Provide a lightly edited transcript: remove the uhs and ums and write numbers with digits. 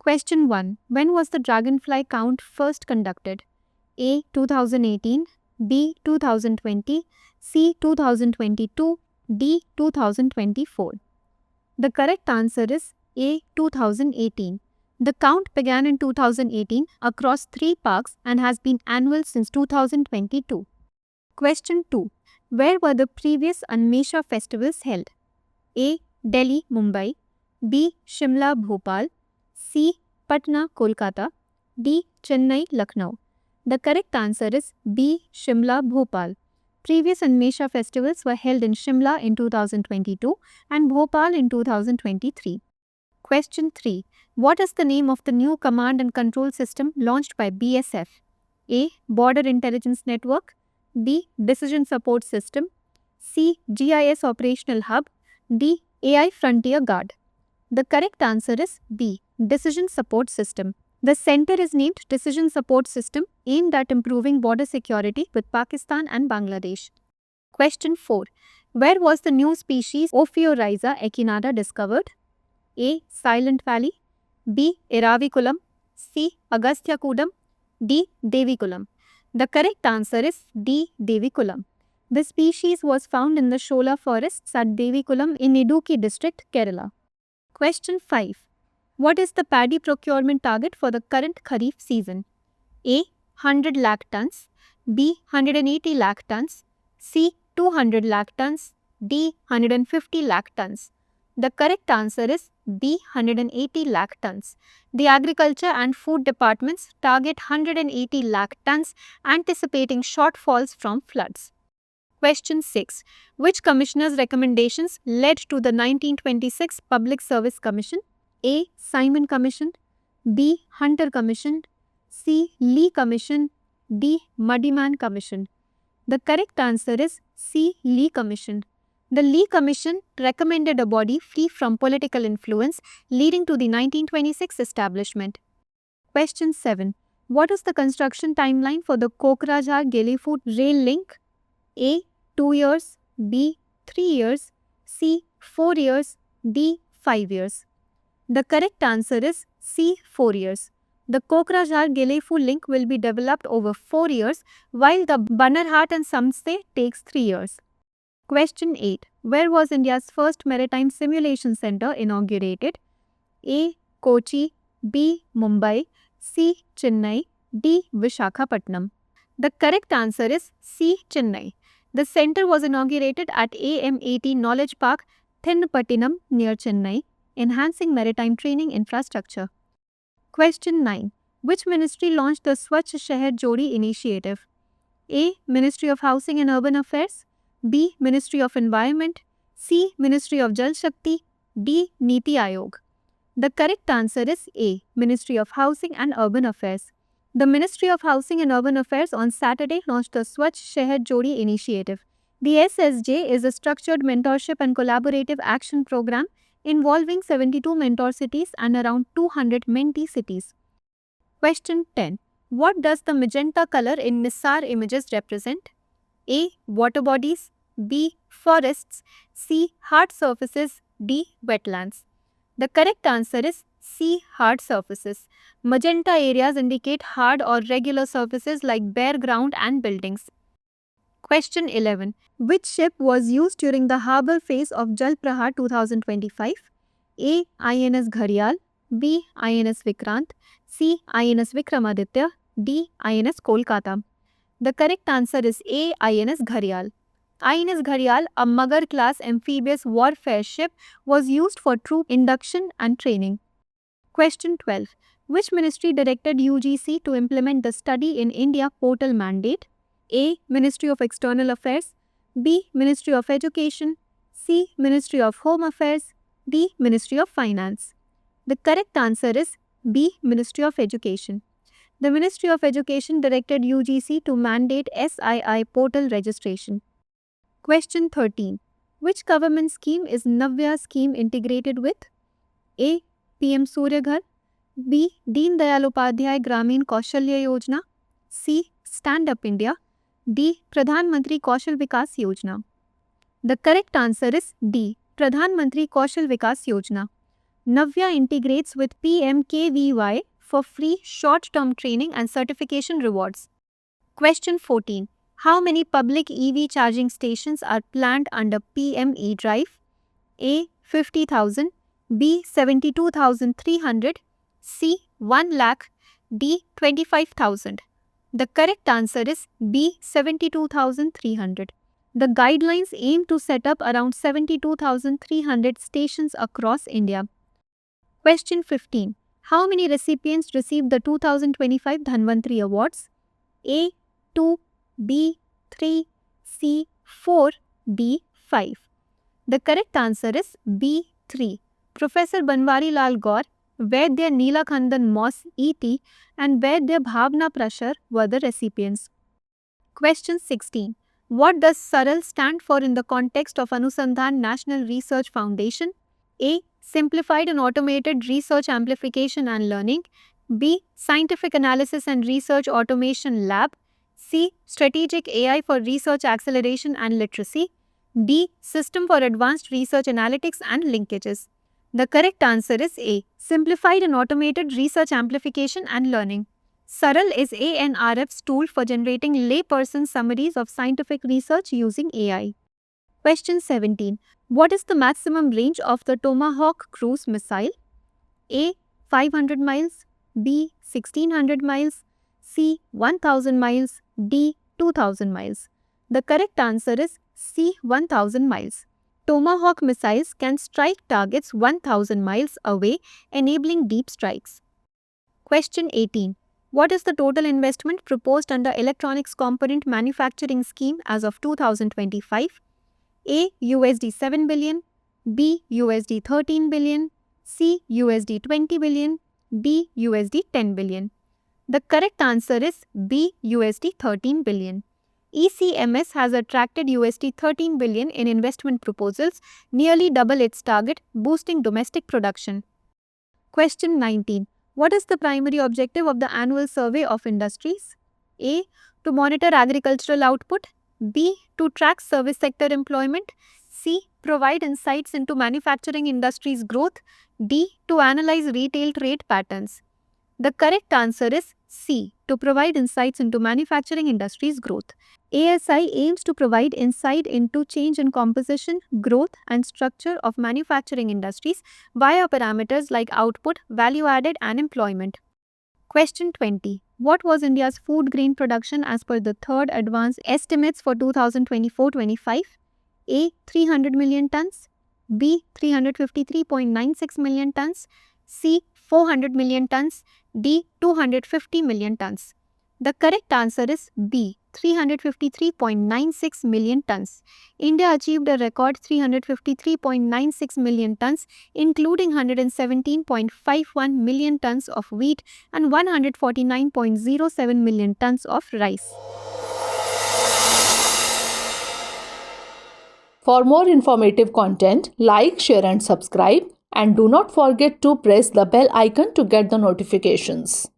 Question 1. When was the dragonfly count first conducted? A. 2018, B. 2020, C. 2022, D. 2024. The correct answer is A. 2018. The count began in 2018 across 3 parks and has been annual since 2022. Question 2. Where were the previous Anmesha festivals held? A. Delhi, Mumbai, B. Shimla, Bhopal, C. Patna, Kolkata, D. Chennai, Lucknow. The correct answer is B. Shimla, Bhopal. Previous Anmesha festivals were held in Shimla in 2022 and Bhopal in 2023. Question 3. What is the name of the new command and control system launched by BSF? A. Border Intelligence Network, B. Decision Support System, C. GIS Operational Hub, D. AI Frontier Guard. The correct answer is B. Decision Support System. The center is named Decision Support System, aimed at improving border security with Pakistan and Bangladesh. Question 4. Where was the new species Ophiorhiza echinata discovered? A. Silent Valley, B. Eraviculam, C. Agasthyakudam, D. Devikulam. The correct answer is D. Devikulam. The species was found in the Shola forests at Devikulam in Idukki district, Kerala. Question 5. What is the paddy procurement target for the current Kharif season? A. 100 lakh tons, B. 180 lakh tons, C. 200 lakh tons, D. 150 lakh tons. The correct answer is B. 180 lakh tons. The Agriculture and Food Departments target 180 lakh tons, anticipating shortfalls from floods. Question 6. Which commissioner's recommendations led to the 1926 Public Service Commission? A. Simon Commission, B. Hunter Commission, C. Lee Commission, D. Muddyman Commission. The correct answer is C. Lee Commission. The Lee Commission recommended a body free from political influence, leading to the 1926 establishment. Question 7. What is the construction timeline for the Kokrajhar-Gilifut rail link? A. 2 years, B. 3 years, C. 4 years, D. 5 years. The correct answer is C. 4 years. The Kokrajhar-Gilifut link will be developed over 4 years, while the Banarhat and Samtse takes 3 years. Question 8. Where was India's first maritime simulation center inaugurated? A. Kochi, B. Mumbai, C. Chennai, D. Vishakhapatnam. The correct answer is C. Chennai. The center was inaugurated at AM80 Knowledge Park, Thinnupattinam near Chennai, enhancing maritime training infrastructure. Question 9. Which ministry launched the Swachh Shahar Jodi initiative? A. Ministry of Housing and Urban Affairs, B. Ministry of Environment, C. Ministry of Jal Shakti, D. Niti Aayog. The correct answer is A. Ministry of Housing and Urban Affairs. The Ministry of Housing and Urban Affairs on Saturday launched the Swachh Shahar Jodi initiative. The SSJ is a structured mentorship and collaborative action program involving 72 mentor cities and around 200 mentee cities. Question 10. What does the magenta color in Nisar images represent? A. Water bodies, B. Forests, C. Hard surfaces, D. Wetlands. The correct answer is C. Hard surfaces. Magenta areas indicate hard or regular surfaces like bare ground and buildings. Question 11. Which ship was used during the harbour phase of Jal Prahar 2025? A. INS Gharial, B. INS Vikrant, C. INS Vikramaditya, D. INS Kolkata. The correct answer is A. INS Gharial. INS Gharial, a Magar-class amphibious warfare ship, was used for troop induction and training. Question 12. Which ministry directed UGC to implement the Study in India portal mandate? A. Ministry of External Affairs, B. Ministry of Education, C. Ministry of Home Affairs, D. Ministry of Finance. The correct answer is B. Ministry of Education. The Ministry of Education directed UGC to mandate SII portal registration. Question 13. Which government scheme is Navya scheme integrated with? A. PM Surya Ghar, B. Deen Dayal Upadhyay Gramin Kaushalya Yojana, C. Stand Up India, D. Pradhan Mantri Kaushal Vikas Yojana. The correct answer is D. Pradhan Mantri Kaushal Vikas Yojana. Navya integrates with PMKVY for free short-term training and certification rewards. Question 14. How many public EV charging stations are planned under PM eDrive? A. 50,000, B. 72,300, C. 1 lakh, D. 25,000. The correct answer is B. 72,300. The guidelines aim to set up around 72,300 stations across India. Question 15. How many recipients received the 2025 Dhanvantri Awards? A. 2, B. 3, C. 4, D. 5. The correct answer is B. 3. Professor Banwari Lal Gaur, Vaidya Neelakhandan Moss E.T. and Vaidya Bhavna Prashar were the recipients. Question 16. What does SARAL stand for in the context of Anusandhan National Research Foundation? A. Simplified and Automated Research Amplification and Learning. B. Scientific Analysis and Research Automation Lab. C. Strategic AI for Research Acceleration and Literacy. D. System for Advanced Research Analytics and Linkages. The correct answer is A. Simplified and Automated Research Amplification and Learning. SARAL is ANRF's tool for generating layperson summaries of scientific research using AI. Question 17. What is the maximum range of the Tomahawk cruise missile? A. 500 miles, B. 1600 miles, C. 1000 miles, D. 2000 miles. The correct answer is C. 1000 miles. Tomahawk missiles can strike targets 1000 miles away, enabling deep strikes. Question 18. What is the total investment proposed under Electronics Component Manufacturing Scheme as of 2025? A. USD 7 billion, B. USD 13 billion, C. USD 20 billion, D. USD 10 billion. The correct answer is B. USD 13 billion. ECMS has attracted USD 13 billion in investment proposals, nearly double its target, boosting domestic production. Question 19. What is the primary objective of the annual survey of industries? A. To monitor agricultural output. B. To track service sector employment. C. Provide insights into manufacturing industry's growth. D. To analyze retail trade patterns. The correct answer is C. To provide insights into manufacturing industry's growth. ASI aims to provide insight into change in composition, growth, and structure of manufacturing industries via parameters like output, value added, and employment. Question 20. What was India's food grain production as per the third advanced estimates for 2024-25? A. 300 million tons, B. 353.96 million tons, C. 400 million tons, D. 250 million tons. The correct answer is B. 353.96 million tons. India achieved a record 353.96 million tons, including 117.51 million tons of wheat and 149.07 million tons of rice. For more informative content, like, share and subscribe, and do not forget to press the bell icon to get the notifications.